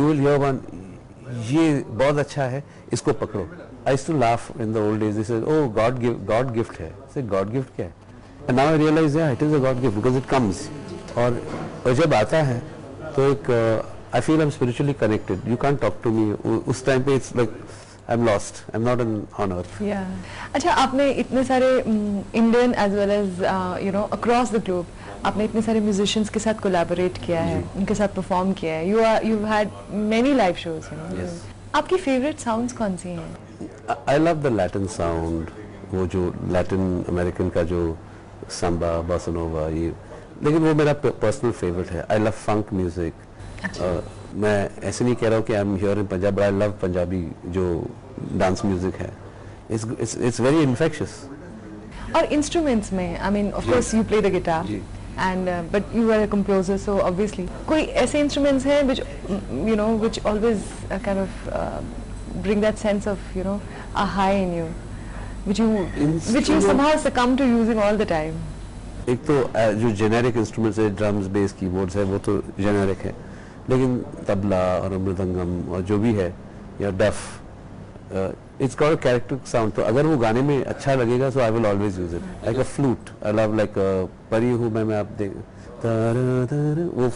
Will hear one, ये बहुत अच्छा है, इसको पकड़ो. I used to laugh in the old days. They said oh God gift है. से गॉड गिफ्ट क्या है? And now I realize it is a God gift because it comes. और जब आता है तो एक I feel I am spiritually connected. You can't talk to me. उस टाइम पे it's like I am lost, I am not on earth. अच्छा, आपने इतने सारे Indian as well as across the globe आपने इतने सारे म्यूजिशियंस के साथ कोलैबोरेट किया है, उनके साथ परफॉर्म किया है. You had many live shows. आपकी फेवरेट साउंड्स कौन सी हैं? I love the Latin sound. वो जो लैटिन अमेरिकन का जो सांबा, बोसा नोवा, ये, लेकिन वो मेरा पर्सनल फेवरेट है. I love funk music. मैं ऐसे नहीं कह रहा हूँ कि I am here in Punjab, but I love Punjabi जो डांस म्यूजिक है. It's very infectious. और इंस्ट्रूमेंट्स में, I mean of course you play the guitar and but you are a composer, so obviously कोई ऐसे instruments हैं which always kind of bring that sense of a high in you, which you somehow succumb to using all the time. एक तो जो generic instruments है, drums, base, keyboards है, वो तो जेनेरिक है. लेकिन तबला और मृदंगम और जो भी है, या डफ, it's got a character sound. तो अगर वो गाने में अच्छा लगेगा, so I will always use it. Like a flute, I love like परी हूँ मैं आप देख वो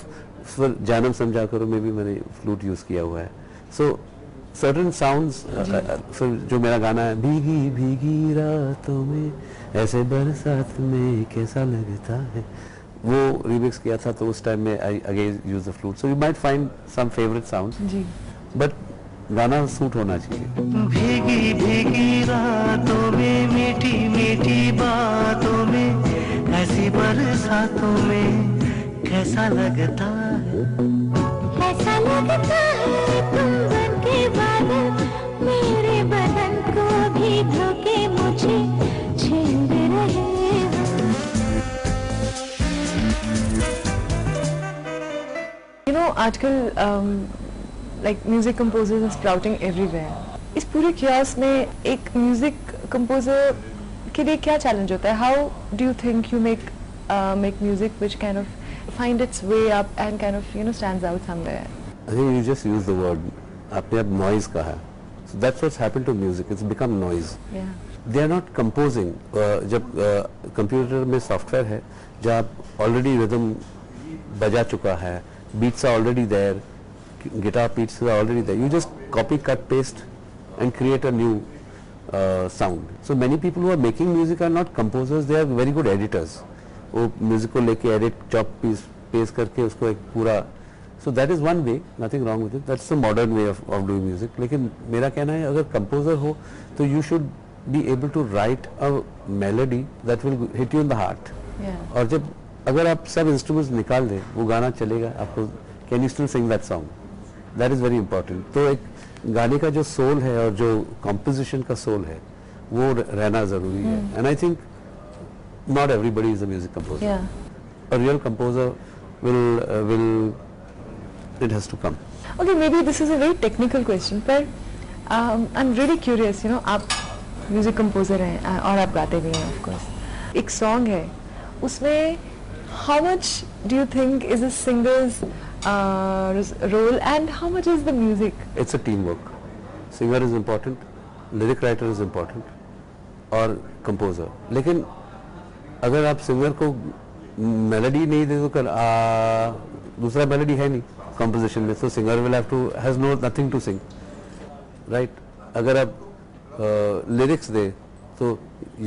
फिर जानम समझा करो में भी मैंने फ्लूट यूज किया हुआ है. सो सर्टेन साउंड्स. फिर जो मेरा गाना है, भीगी भीगी रातों में ऐसे बरसात में कैसा लगता है, वो रिमिक्स किया था. तो उस टाइम में I again use the flute. So you might find some favourite sounds, but गाना सूट होना चाहिए. भीगी भीगी रातों में, मीठी मीठी बातों में, ऐसी बरसातों में कैसा लगता है, ऐसा लगता है तुम बन के बादल मेरे बदन को भी धोके मुझे छेड़ रहे हो. आजकल like music composers are sprouting everywhere. इस पूरे chaos में एक music composer के लिए क्या challenge होता है? How do you think you make music which kind of find its way up and kind of stands out somewhere? I think you just use the word. आपने अब noise कहा. So that's what's happened to music. It's become noise. Yeah. They are not composing. जब computer में software है, जब already rhythm बजा चुका है, beats are already there, guitar beats are already there. You just copy, cut, paste and create a new sound. So many people who are making music are not composers, they are very good editors. वो music को लेके edit, chop, paste करके उसको एक पूरा. So that is one way, nothing wrong with it. That's the modern way of doing music. लेकिन मेरा कहना है, अगर composer हो तो you should be able to write a melody that will hit you in the heart. Yeah. और जब अगर आप सब instruments निकाल दें, वो गाना चलेगा आपको. Can you still sing that song? That is very important. तो एक गाने का जो सोल है और जो कॉम्पोजिशन का सोल है, वो रहना जरूरी है. And I think not everybody is a music composer. Yeah. A real composer will it has to come. Okay, maybe this is a very technical question, but I'm really curious. आप music composer हैं और आप गाते भी हैं, of course. एक song है, उसमें how much do you think is a singer's role and how much is the music? It's a teamwork. Singer is important, lyric writer is important, और composer. लेकिन अगर आप सिंगर को मेलोडी नहीं दे तो कर दूसरा मेलोडी है नहीं कंपोजिशन में, तो singer will have to has nothing to sing, right. अगर आप लिरिक्स दे तो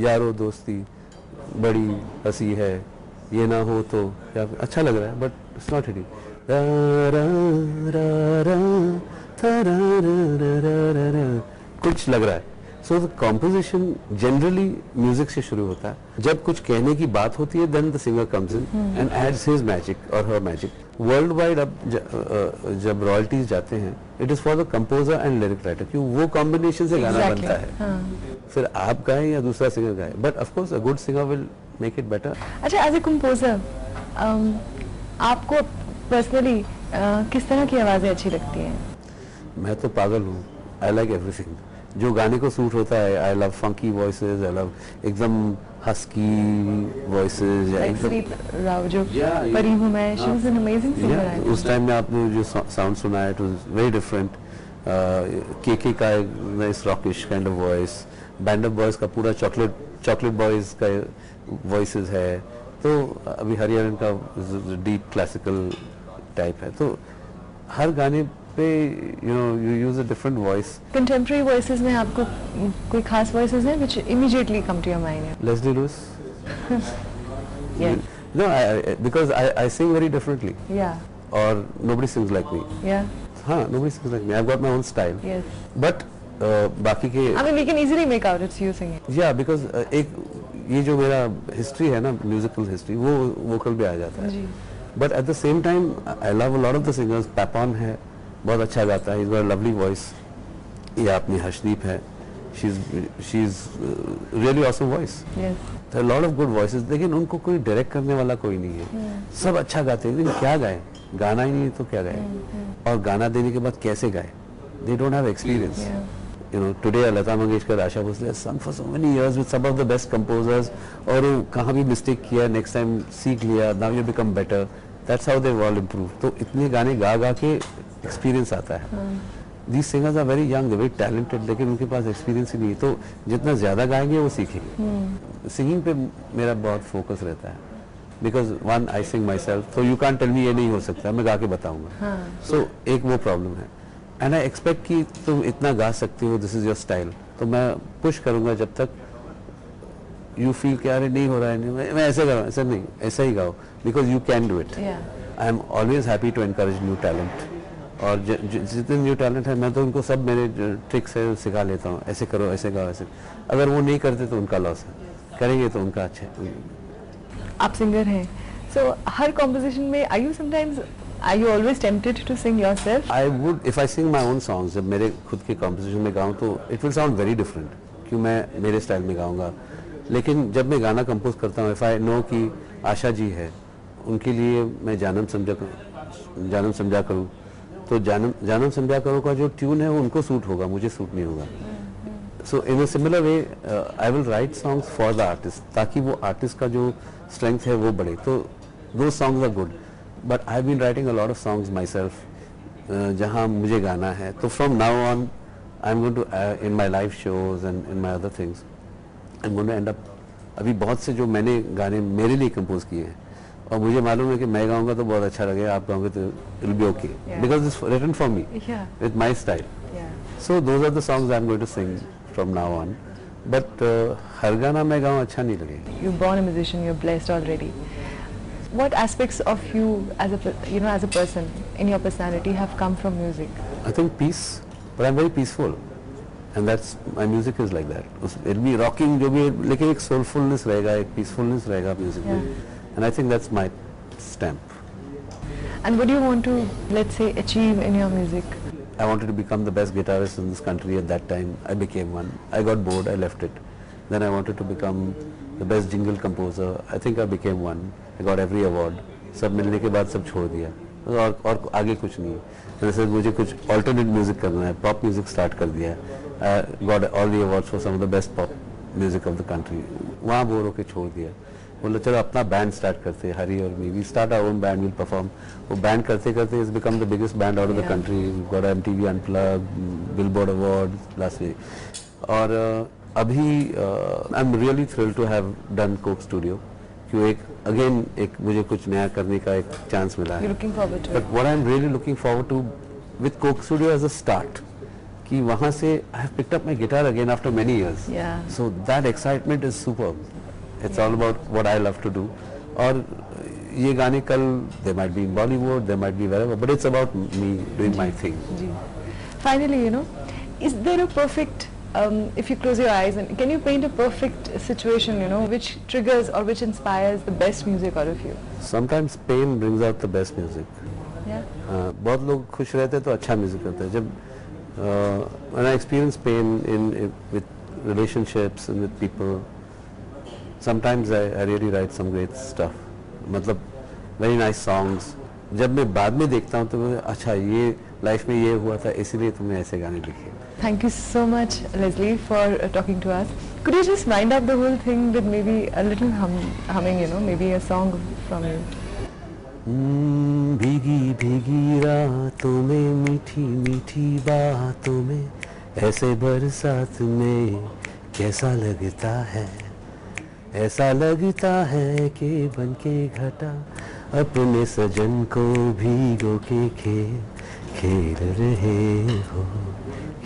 यारो दोस्ती बड़ी हंसी है, ये ना हो तो क्या अच्छा लग रहा है, बट इट्स नॉट हिटिंग. कुछ लग रहा है. So the composition generally music से शुरू होता है. जब कुछ कहने की बात होती है, then the singer comes in and adds his magic और हर मैजिक. वर्ल्ड वाइड अब जब रॉयल्टीज जाते हैं, it is for the composer and lyric writer, क्योंकि वो कॉम्बिनेशन से गाना बनता है. फिर आप गाएं या दूसरा सिंगर गाए, but of course a good singer will make it better. अच्छा, एज ए कंपोजर आपको पर्सनली किस तरह की आवाज़ें अच्छी लगती हैं? मैं तो पागल हूँ. I like everything. जो गाने को सूट होता है. I love funky voices, I love एकदम हस्की वॉइसेस या Like एकदम Sweet Rao, जो Yeah, yeah. परी हूँ मैं, she was an amazing singer. I think. उस टाइम में आपने जो साउंड सुना है, it was very different. KK का nice rockish kind of voice, band of boys का पूरा चॉकलेट बॉयज का वॉइसेस है. तो अभी हरियाणा का डीप क्लासिकल टाइप है. तो हर गाने पे you know you use a different voice. Contemporary voices में आपको कोई खास voices हैं which immediately come to your mind? Leslie Lewis. Yeah. No, because I sing very differently, Yeah. or nobody sings like me. Yeah. हाँ, nobody sings like me. I've got my own style. Yes. But बाकी के I mean, we can easily make out it's you singing. या because एक ये जो मेरा history है ना, म्यूजिकल हिस्ट्री, वो वोकल भी आ जाता है. जी. But at the same time I love a lot of the singers. Papon है, बहुत अच्छा गाता है, is got a lovely voice. या अपनी हर्षदीप है, she is really awesome voice. Yes. There are lot of good voices, लेकिन उनको कोई डायरेक्ट करने वाला कोई नहीं है. सब अच्छा गाते हैं, लेकिन क्या गाए, गाना ही नहीं तो क्या गाए, और गाना देने के बाद कैसे गाए. They don't have experience. Yeah. You know, today Lata Mangeshkar, Asha Bhosle has sung for so many years with some of the best composers. और वो कहाँ भी मिस्टेक किया, next time सीख लिया, now you become better. That's how they've all improved. तो इतने गाने गा गा के experience आता है. These singers are very young, they're very talented, लेकिन उनके पास experience ही नहीं है. तो जितना ज़्यादा गाएंगे वो सीखेंगे. Singing पे मेरा बहुत focus रहता है. Because one, I sing myself, so you can't tell me ये नहीं हो सकता, मैं गा के बताऊंगा. So एक वो problem है. एंड आई एक्सपेक्ट कि तुम इतना गा सकती हो, दिस इज योर स्टाइल, तो मैं पुश करूंगा जब तक यू फील कि अरे नहीं हो रहा है, नहीं, मैं ऐसे गाऊँ, ऐसा नहीं, ऐसा ही गाओ, because you can do it. I am always happy to encourage new talent. और जितने न्यू टैलेंट है मैं तो उनको सब मेरे ट्रिक्स है सिखा लेता हूँ, ऐसे करो, ऐसे गाओ, ऐसे. अगर वो नहीं करते तो उनका लॉस है, करेंगे तो उनका अच्छा है. आप सिंगर हैं, so हर कॉम्पोजिशन में are you always tempted to sing yourself? I would, if I sing my own songs, जब मेरे खुद के कॉम्पोजिशन में गाऊँ तो it will sound very different, क्यों मैं मेरे स्टाइल में गाऊँगा. लेकिन जब मैं गाना कंपोज करता हूँ, if I know कि आशा जी है, उनके लिए मैं जानम समझा करूँ, तो जानम समझा करो का जो ट्यून है वो उनको सूट होगा, मुझे सूट नहीं होगा. So in a similar way, I will write songs for the artist, ताकि वो आर्टिस्ट का जो स्ट्रेंथ है वो बढ़े. तो those songs are good. But I've been writing a lot of songs myself, जहाँ मुझे गाना है. तो from now on, I'm going to in my live shows and in my other things, I'm going to end up. अभी बहुत से जो मैंने गाने मेरे लिए कंपोज किए हैं, और मुझे मालूम है कि मैं गाऊंगा तो बहुत अच्छा लगेगा, आप गाओगे तो it'll be okay, because it's written for me, with my style. So those are the songs I'm going to sing from now on. But हर गाना मैं गाऊँ अच्छा नहीं लगेगा. You're born a musician, you're blessed already. What aspects of you as a person in your personality have come from music? I think peace, but I'm very peaceful, and that's my music is like that. It'll be rocking, जो भी, लेकिन एक soulfulness रहेगा, एक peacefulness रहेगा music में, and I think that's my stamp. And what do you want to, let's say, achieve in your music? I wanted to become the best guitarist in this country. At that time, I became one. I got bored, I left it. Then I wanted to become the best jingle composer. I think I became one. I got every award. सब मिलने के बाद सब छोड़ दिया, और आगे कुछ नहीं. जैसे मुझे कुछ alternate music करना है, pop music start कर दिया. Got all the awards for some of the best pop music of the country. वहाँ बोर होके छोड़ दिया. बोला चलो अपना बैंड स्टार्ट करते हैं, हरी और मी. We start our own band, we'll perform. वो बैंड करते करते it's become the biggest band out of the country. We've got MTV Unplugged, Billboard Awards last week. और अभी I'm really thrilled to have done Coke Studio. क्यों एक मुझे कुछ नया करने का एक चांस मिला है. You're looking forward to it. But what I'm really looking forward to with Coke Studio as a start, कि वहाँ से I have picked up my guitar again after many years. Yeah. So that excitement is superb. It's all about what I love to do. और ये गाने कल they might be in Bollywood, they might be wherever, but it's about me doing my thing. Ji. Finally, is there a perfect, if you close your eyes, and can you paint a perfect situation, which triggers or which inspires the best music out of you? Sometimes pain brings out the best music. Yeah. बहुत लोग खुश रहते हैं तो अच्छा music करते हैं. जब when I experience pain with relationships and with people, sometimes I really write some great stuff. मतलब very nice songs. जब मैं बाद में देखता हूँ तो अच्छा ये लाइफ में ये हुआ था इसीलिए तुमने ऐसे गाने लिखे. Thank you so much, Leslie, for talking to us. Could you just wind up the whole thing with maybe a little humming, you know, maybe a song from you? भीगी भीगी रातों में मीठी मीठी बातों में ऐसे बरसात में कैसा लगता है, ऐसा लगता है कि बन के घटा अपने सजन को भीगो के खेल रहे हो.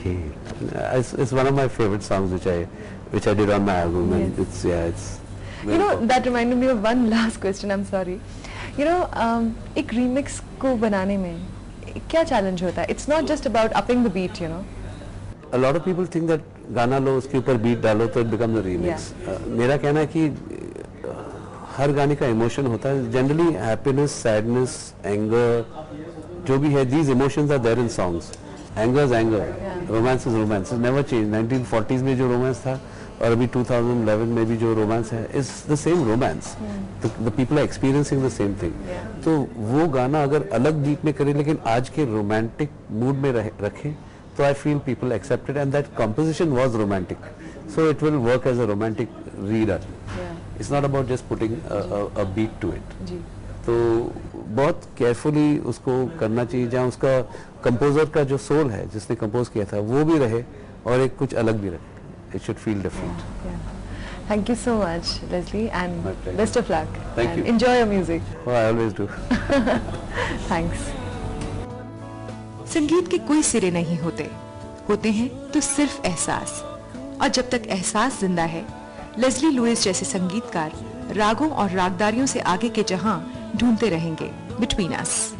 It's one of my favorite songs which I did on my album, and it's. You know, that reminded me of one last question. I'm sorry. You know, एक remix को बनाने में क्या challenge होता है? It's not just about upping the beat, you know. A lot of people think that गाना लो उसके ऊपर beat डालो तो it becomes a remix. मेरा कहना है कि हर गाने का emotion होता है. Generally happiness, sadness, anger, जो भी है, these emotions are there in songs. Anger is anger, romance is romance. It's never changed. 1940s में जो romance था और अभी 2011 में भी जो romance है, is the same romance. The people are experiencing the same thing. तो वो गाना अगर अलग beat में करे लेकिन आज के romantic mood में रखें, तो I feel people accept it, and that composition was romantic, so it will work as a romantic reader. It's not about just putting a beat to it. तो बहुत केयरफुली उसको करना चाहिए जहाँ उसका कंपोजर का जो सोल है जिसने कंपोज किया था वो भी रहे और एक कुछ अलग भी रहे. It should feel different. Thank you so much, Leslie, and best of luck. Thank you. Enjoy your music. Oh, I always do. Thanks. संगीत के कोई सिरे नहीं होते, होते हैं तो सिर्फ एहसास. और जब तक एहसास जिंदा है, लेस्ली लुइस जैसे संगीतकार रागों और रागदारियों से आगे के जहां ढूंढते रहेंगे बिटवीन अस.